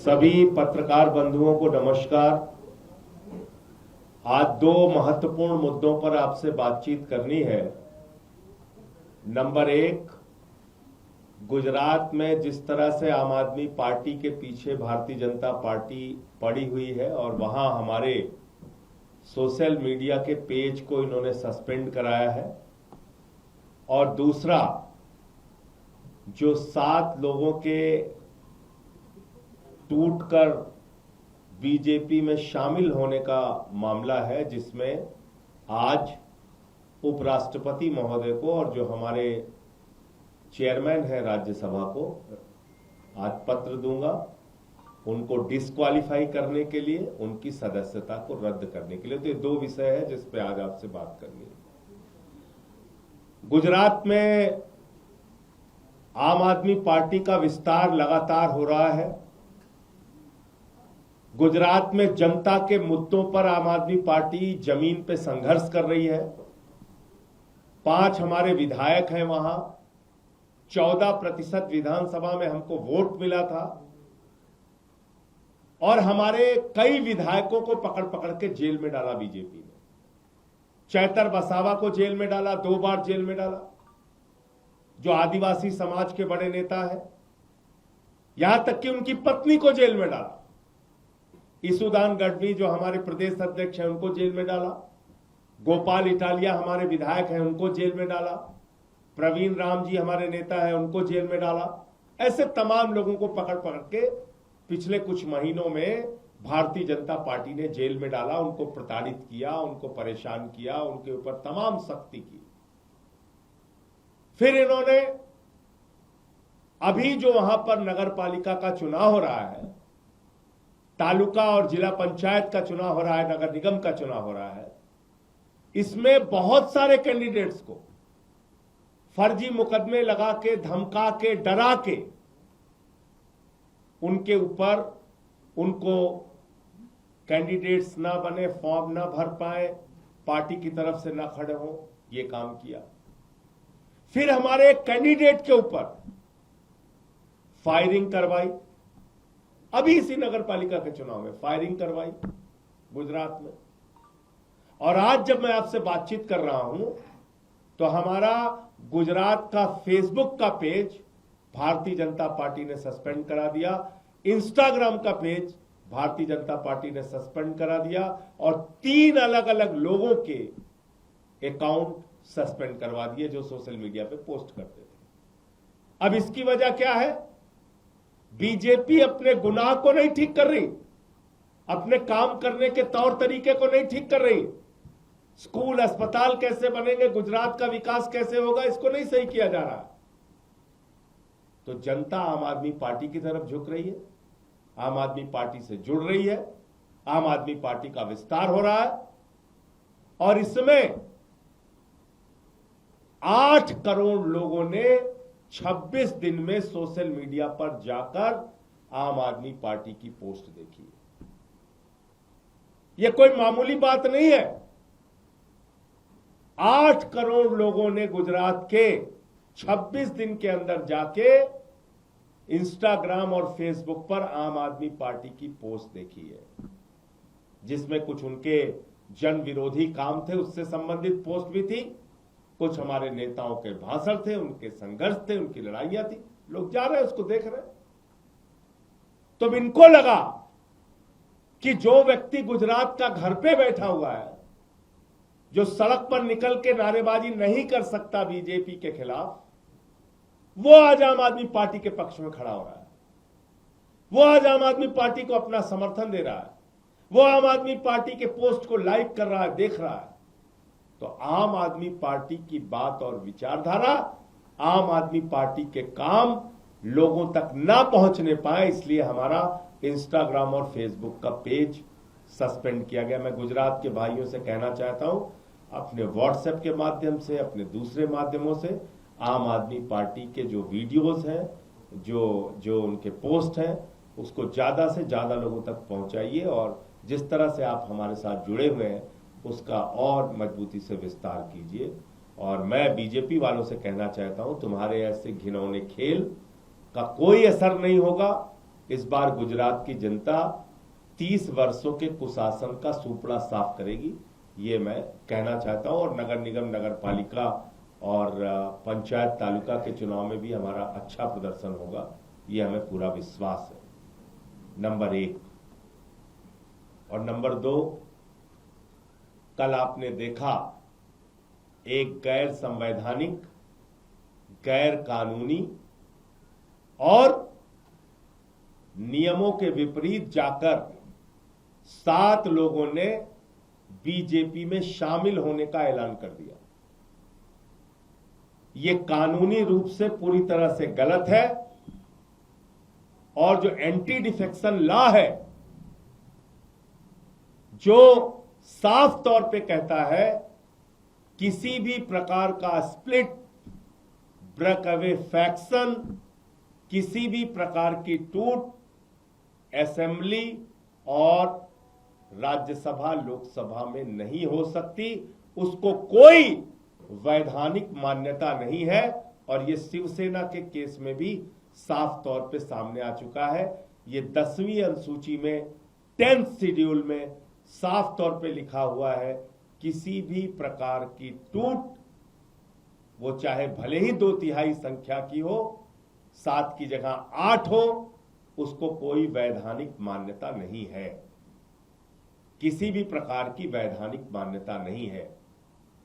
सभी पत्रकार बंधुओं को नमस्कार। आज दो महत्वपूर्ण मुद्दों पर आपसे बातचीत करनी है। नंबर एक, गुजरात में जिस तरह से आम आदमी पार्टी के पीछे भारतीय जनता पार्टी पड़ी हुई है और वहां हमारे सोशल मीडिया के पेज को इन्होंने सस्पेंड कराया है, और दूसरा जो 7 लोगों के टूटकर बीजेपी में शामिल होने का मामला है, जिसमें आज उपराष्ट्रपति महोदय को और जो हमारे चेयरमैन है राज्यसभा को आज पत्र दूंगा, उनको डिस्क्वालीफाई करने के लिए, उनकी सदस्यता को रद्द करने के लिए। तो ये दो विषय है जिस पे आज आपसे बात करनी है। गुजरात में आम आदमी पार्टी का विस्तार लगातार हो रहा है। गुजरात में जनता के मुद्दों पर आम आदमी पार्टी जमीन पे संघर्ष कर रही है। 5 हमारे विधायक हैं वहां, 14% विधानसभा में हमको वोट मिला था, और हमारे कई विधायकों को पकड़ पकड़ के जेल में डाला बीजेपी ने। चैतर वसावा को जेल में डाला, 2 बार जेल में डाला, जो आदिवासी समाज के बड़े नेता है। यहां तक कि उनकी पत्नी को जेल में डाला। ईसुदान गढ़वी जो हमारे प्रदेश अध्यक्ष हैं उनको जेल में डाला। गोपाल इटालिया हमारे विधायक हैं, उनको जेल में डाला। प्रवीण राम जी हमारे नेता हैं, उनको जेल में डाला। ऐसे तमाम लोगों को पकड़ पकड़ के पिछले कुछ महीनों में भारतीय जनता पार्टी ने जेल में डाला, उनको प्रताड़ित किया, उनको परेशान किया, उनके ऊपर तमाम सख्ती की। फिर इन्होंने अभी जो वहां पर नगर पालिका का चुनाव हो रहा है, तालुका और जिला पंचायत का चुनाव हो रहा है, नगर निगम का चुनाव हो रहा है, इसमें बहुत सारे कैंडिडेट्स को फर्जी मुकदमे लगा के, धमका के, डरा के उनके ऊपर उनको कैंडिडेट्स ना बने, फॉर्म ना भर पाए, पार्टी की तरफ से ना खड़े हो, ये काम किया। फिर हमारे एक कैंडिडेट के ऊपर फायरिंग करवाई। अभी इसी नगर पालिका के चुनाव में फायरिंग करवाई गुजरात में। और आज जब मैं आपसे बातचीत कर रहा हूं तो हमारा गुजरात का फेसबुक का पेज भारतीय जनता पार्टी ने सस्पेंड करा दिया, इंस्टाग्राम का पेज भारतीय जनता पार्टी ने सस्पेंड करा दिया, और 3 अलग अलग लोगों के अकाउंट सस्पेंड करवा दिए जो सोशल मीडिया पे पोस्ट करते थे। अब इसकी वजह क्या है? बीजेपी अपने गुनाह को नहीं ठीक कर रही, अपने काम करने के तौर तरीके को नहीं ठीक कर रही। स्कूल अस्पताल कैसे बनेंगे, गुजरात का विकास कैसे होगा, इसको नहीं सही किया जा रहा। तो जनता आम आदमी पार्टी की तरफ झुक रही है, आम आदमी पार्टी से जुड़ रही है, आम आदमी पार्टी का विस्तार हो रहा है, और इसमें 8 करोड़ लोगों ने 26 दिन में सोशल मीडिया पर जाकर आम आदमी पार्टी की पोस्ट देखी है। यह कोई मामूली बात नहीं है। 8 करोड़ लोगों ने गुजरात के 26 दिन के अंदर जाके इंस्टाग्राम और फेसबुक पर आम आदमी पार्टी की पोस्ट देखी है, जिसमें कुछ उनके जन विरोधी काम थे, उससे संबंधित पोस्ट भी थी, कुछ हमारे नेताओं के भाषण थे, उनके संघर्ष थे, उनकी लड़ाइयां थी। लोग जा रहे हैं, उसको देख रहे हैं। तो इनको लगा कि जो व्यक्ति गुजरात का घर पे बैठा हुआ है, जो सड़क पर निकल के नारेबाजी नहीं कर सकता बीजेपी के खिलाफ, वो आज आम आदमी पार्टी के पक्ष में खड़ा हो रहा है, वो आज आम आदमी पार्टी को अपना समर्थन दे रहा है, वो आम आदमी पार्टी के पोस्ट को लाइक कर रहा है, देख रहा है। तो आम आदमी पार्टी की बात और विचारधारा, आम आदमी पार्टी के काम लोगों तक ना पहुंचने पाए, इसलिए हमारा इंस्टाग्राम और फेसबुक का पेज सस्पेंड किया गया। मैं गुजरात के भाइयों से कहना चाहता हूं, अपने व्हाट्सएप के माध्यम से, अपने दूसरे माध्यमों से आम आदमी पार्टी के जो वीडियोस हैं, जो उनके पोस्ट हैं, उसको ज्यादा से ज्यादा लोगों तक पहुंचाइए, और जिस तरह से आप हमारे साथ जुड़े हुए हैं उसका और मजबूती से विस्तार कीजिए। और मैं बीजेपी वालों से कहना चाहता हूं, तुम्हारे ऐसे घिनौने खेल का कोई असर नहीं होगा। इस बार गुजरात की जनता 30 वर्षों के कुशासन का सूपड़ा साफ करेगी, ये मैं कहना चाहता हूं। और नगर निगम, नगर पालिका और पंचायत तालुका के चुनाव में भी हमारा अच्छा प्रदर्शन होगा, ये हमें पूरा विश्वास है। नंबर 1। और नंबर 2, कल आपने देखा एक गैर संवैधानिक, गैर कानूनी और नियमों के विपरीत जाकर 7 लोगों ने बीजेपी में शामिल होने का ऐलान कर दिया। ये कानूनी रूप से पूरी तरह से गलत है और जो एंटी डिफेक्शन लॉ है, जो साफ तौर पे कहता है किसी भी प्रकार का स्प्लिट, ब्रेकअवे फैक्शन, किसी भी प्रकार की टूट असेंबली और राज्यसभा, लोकसभा में नहीं हो सकती, उसको कोई वैधानिक मान्यता नहीं है। और ये शिवसेना के केस में भी साफ तौर पे सामने आ चुका है। ये 10वीं अनुसूची में 10th शेड्यूल में साफ तौर पे लिखा हुआ है, किसी भी प्रकार की टूट, वो चाहे भले ही 2/3 संख्या की हो, 7 की जगह 8 हो, उसको कोई वैधानिक मान्यता नहीं है। किसी भी प्रकार की वैधानिक मान्यता नहीं है।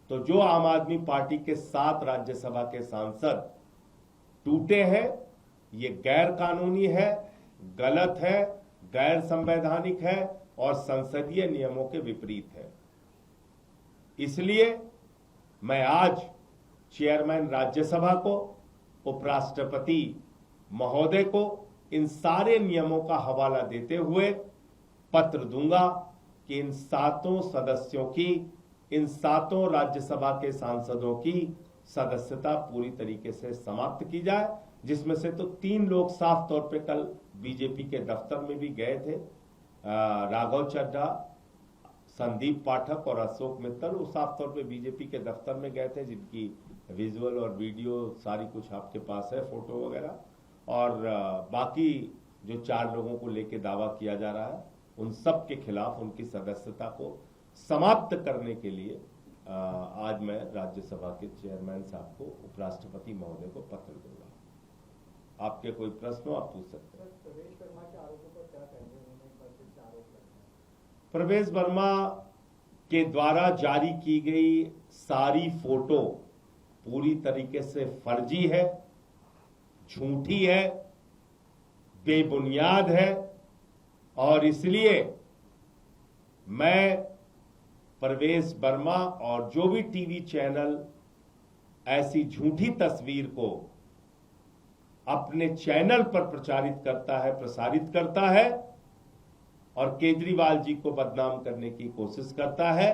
तो जो आम आदमी पार्टी के 7 राज्यसभा के सांसद टूटे हैं, ये गैर कानूनी है, गलत है, गैर संवैधानिक है और संसदीय नियमों के विपरीत है। इसलिए मैं आज चेयरमैन राज्यसभा को, उपराष्ट्रपति महोदय को इन सारे नियमों का हवाला देते हुए पत्र दूंगा कि इन 7 सदस्यों की, इन 7 राज्यसभा के सांसदों की सदस्यता पूरी तरीके से समाप्त की जाए, जिसमें से तो 3 लोग साफ तौर पे कल बीजेपी के दफ्तर में भी गए थे, राघव चड्ढा, संदीप पाठक और अशोक मित्तल, वो साफ तौर पे बीजेपी के दफ्तर में गए थे, जिनकी विजुअल और वीडियो सारी कुछ आपके पास है, फोटो वगैरह। और बाकी जो 4 लोगों को लेके दावा किया जा रहा है, उन सब के खिलाफ उनकी सदस्यता को समाप्त करने के लिए आज मैं राज्यसभा के चेयरमैन साहब को, उपराष्ट्रपति महोदय को पत्र दूंगा। आपके कोई प्रश्न हो आप पूछ सकते हैं। प्रवेश वर्मा के आरोपों पर क्या कहेंगे? उन्होंने एक बार फिर से आरोप लगाया। प्रवेश वर्मा के द्वारा जारी की गई सारी फोटो पूरी तरीके से फर्जी है, झूठी है, बेबुनियाद है और इसलिए मैं प्रवेश वर्मा और जो भी टीवी चैनल ऐसी झूठी तस्वीर को अपने चैनल पर प्रचारित करता है, प्रसारित करता है और केजरीवाल जी को बदनाम करने की कोशिश करता है,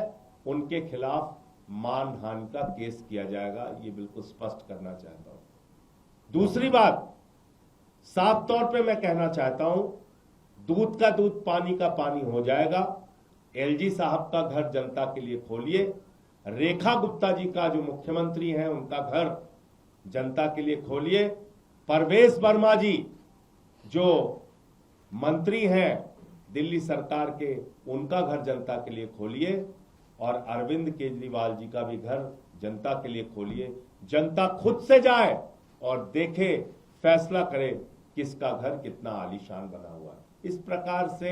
उनके खिलाफ मानहानि का केस किया जाएगा, ये बिल्कुल स्पष्ट करना चाहता हूं। दूसरी बात, साफ तौर पे मैं कहना चाहता हूं, दूध का दूध, पानी का पानी हो जाएगा। एलजी साहब का घर जनता के लिए खोलिए, रेखा गुप्ता जी का जो मुख्यमंत्री हैं उनका घर जनता के लिए खोलिए, प्रवेश वर्मा जी जो मंत्री हैं दिल्ली सरकार के, उनका घर जनता के लिए खोलिए और अरविंद केजरीवाल जी का भी घर जनता के लिए खोलिए। जनता खुद से जाए और देखे, फैसला करे किसका घर कितना आलीशान बना हुआ है। इस प्रकार से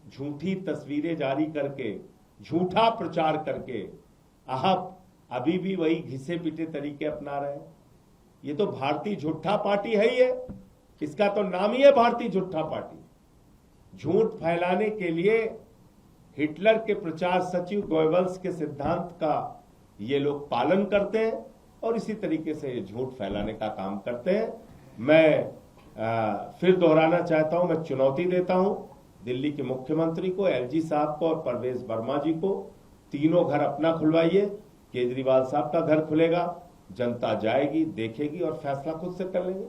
झूठी तस्वीरें जारी करके, झूठा प्रचार करके आप अभी भी वही घिसे पिटे तरीके अपना रहे हैं। ये तो भारतीय झूठा पार्टी है ही है, इसका तो नाम ही है भारतीय झूठा पार्टी। झूठ फैलाने के लिए हिटलर के प्रचार सचिव गोयबल्स के सिद्धांत का ये लोग पालन करते हैं और इसी तरीके से ये झूठ फैलाने का काम करते हैं। मैं फिर दोहराना चाहता हूं, मैं चुनौती देता हूं दिल्ली के मुख्यमंत्री को, एलजी साहब को और प्रवेश वर्मा जी को, तीनों घर अपना खुलवाइए, केजरीवाल साहब का घर खुलेगा, जनता जाएगी, देखेगी और फैसला खुद से कर लेंगे।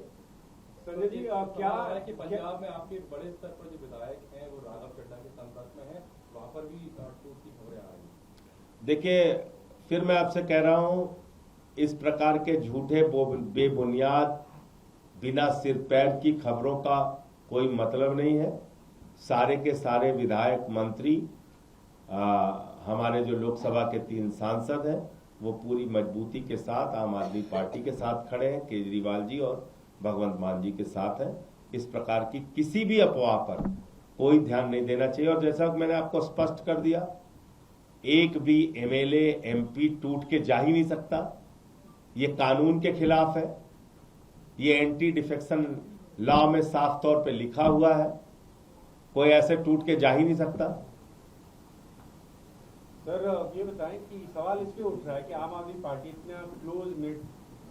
संजय जी, क्या है कि पंजाब में आपके बड़े स्तर पर जो विधायक हैं वो राघव चड्ढा के संपर्क में हैं, वहां पर भी टूट की खबरें आ रही हैं। देखिए, फिर मैं आपसे कह रहा हूं, इस प्रकार के झूठे बेबुनियाद बिना सिर पैर की खबरों का कोई मतलब नहीं है। सारे के सारे विधायक मंत्री हमारे जो लोकसभा के 3 सांसद हैं वो पूरी मजबूती के साथ आम आदमी पार्टी के साथ खड़े हैं, केजरीवाल जी और भगवंत मान जी के साथ हैं। इस प्रकार की किसी भी अफवाह पर कोई ध्यान नहीं देना चाहिए। और जैसा मैंने आपको स्पष्ट कर दिया, एक भी एमएलए एमपी टूट के जा ही नहीं सकता। ये कानून के खिलाफ है, ये एंटी डिफेक्शन लॉ में साफ तौर पे लिखा हुआ है। कोई ऐसे टूट के जा ही नहीं सकता। सर ये बताएं कि सवाल इस पे उठ रहा है कि आम आदमी पार्टी इतना क्लोज नेट,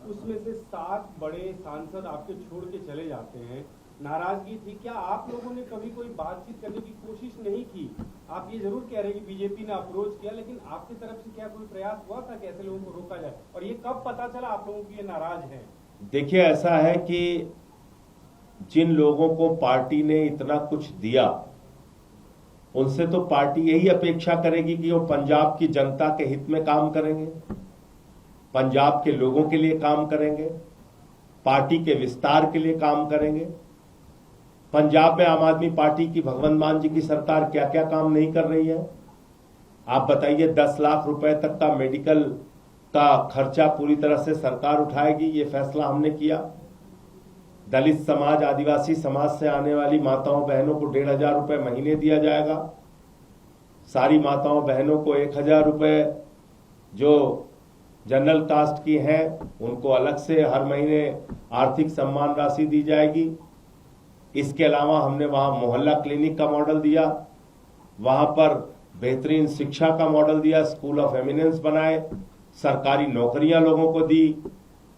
उसमें से 7 बड़े सांसद आपके छोड़ के चले जाते हैं, नाराजगी थी। क्या आप लोगों ने कभी कोई बातचीत करने की कोशिश नहीं की? आप ये जरूर कह रहे हैं कि बीजेपी ने अप्रोच किया, लेकिन आपकी तरफ से क्या कोई प्रयास हुआ था कि ऐसे लोगों को रोका जाए? और ये कब पता चला आप लोगों की ये नाराज हैं? देखिए, ऐसा है कि जिन लोगों को पार्टी ने इतना कुछ दिया, उनसे तो पार्टी यही अपेक्षा करेगी कि वो पंजाब की जनता के हित में काम करेंगे, पंजाब के लोगों के लिए काम करेंगे, पार्टी के विस्तार के लिए काम करेंगे। पंजाब में आम आदमी पार्टी की भगवंत मान जी की सरकार क्या क्या काम नहीं कर रही है, आप बताइए। 10 लाख रुपए तक का मेडिकल का खर्चा पूरी तरह से सरकार उठाएगी, ये फैसला हमने किया। दलित समाज, आदिवासी समाज से आने वाली माताओं बहनों को 1,500 रुपए महीने दिया जाएगा। सारी माताओं बहनों को 1,000 रुपए, जो जनरल कास्ट की हैं उनको अलग से हर महीने आर्थिक सम्मान राशि दी जाएगी। इसके अलावा हमने वहां मोहल्ला क्लिनिक का मॉडल दिया, वहां पर बेहतरीन शिक्षा का मॉडल दिया, स्कूल ऑफ एमिनेंस बनाए, सरकारी नौकरियां लोगों को दी।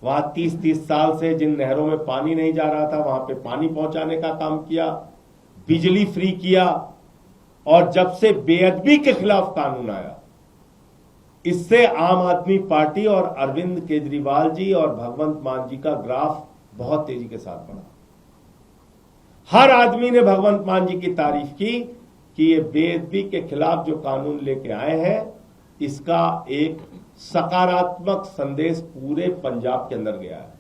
वहां 30-30 साल से जिन नहरों में पानी नहीं जा रहा था वहां पे पानी पहुंचाने का काम किया, बिजली फ्री किया। और जब से बेअदबी के खिलाफ कानून आया, इससे आम आदमी पार्टी और अरविंद केजरीवाल जी और भगवंत मान जी का ग्राफ बहुत तेजी के साथ बढ़ा। हर आदमी ने भगवंत मान जी की तारीफ की कि ये बेअदबी के खिलाफ जो कानून लेके आए हैं, इसका एक सकारात्मक संदेश पूरे पंजाब के अंदर गया है।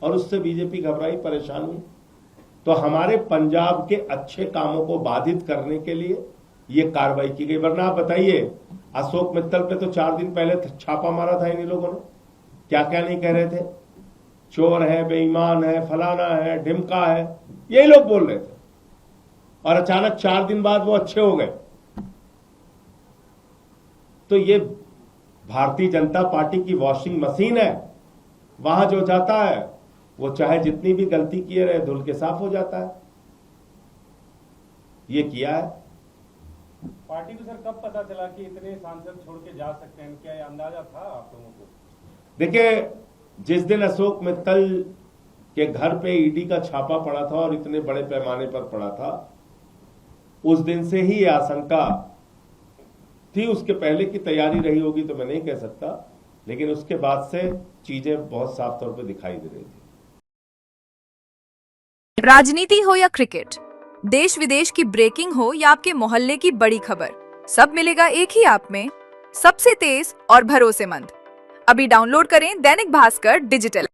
और उससे बीजेपी घबराई, परेशान हुई। तो हमारे पंजाब के अच्छे कामों को बाधित करने के लिए ये कार्रवाई की गई। वरना आप बताइए, अशोक मित्तल पे तो 4 दिन पहले छापा मारा था इन लोगों ने, क्या क्या नहीं कह रहे थे, चोर है, बेईमान है, फलाना है, ढिमका है, यही लोग बोल रहे थे। और अचानक 4 दिन बाद वो अच्छे हो गए। तो ये भारतीय जनता पार्टी की वॉशिंग मशीन है। वहां जो जाता है वो चाहे जितनी भी गलती किए रहे, धुल के साफ हो जाता है। ये किया है। पार्टी को सर कब पता चला कि इतने सांसद छोड़ के जा सकते हैं? क्या ये अंदाजा था आप लोगों को? देखिए, जिस दिन अशोक मित्तल के घर पे ईडी का छापा पड़ा था और इतने बड़े पैमाने पर पड़ा था, उस दिन से ही ये आशंका थी। उसके पहले की तैयारी रही होगी तो मैं नहीं कह सकता, लेकिन उसके बाद से चीजें बहुत साफ तौर पे दिखाई दे रही थी। राजनीति हो या क्रिकेट, देश विदेश की ब्रेकिंग हो या आपके मोहल्ले की बड़ी खबर, सब मिलेगा एक ही ऐप में, सबसे तेज और भरोसेमंद। अभी डाउनलोड करें दैनिक भास्कर डिजिटल।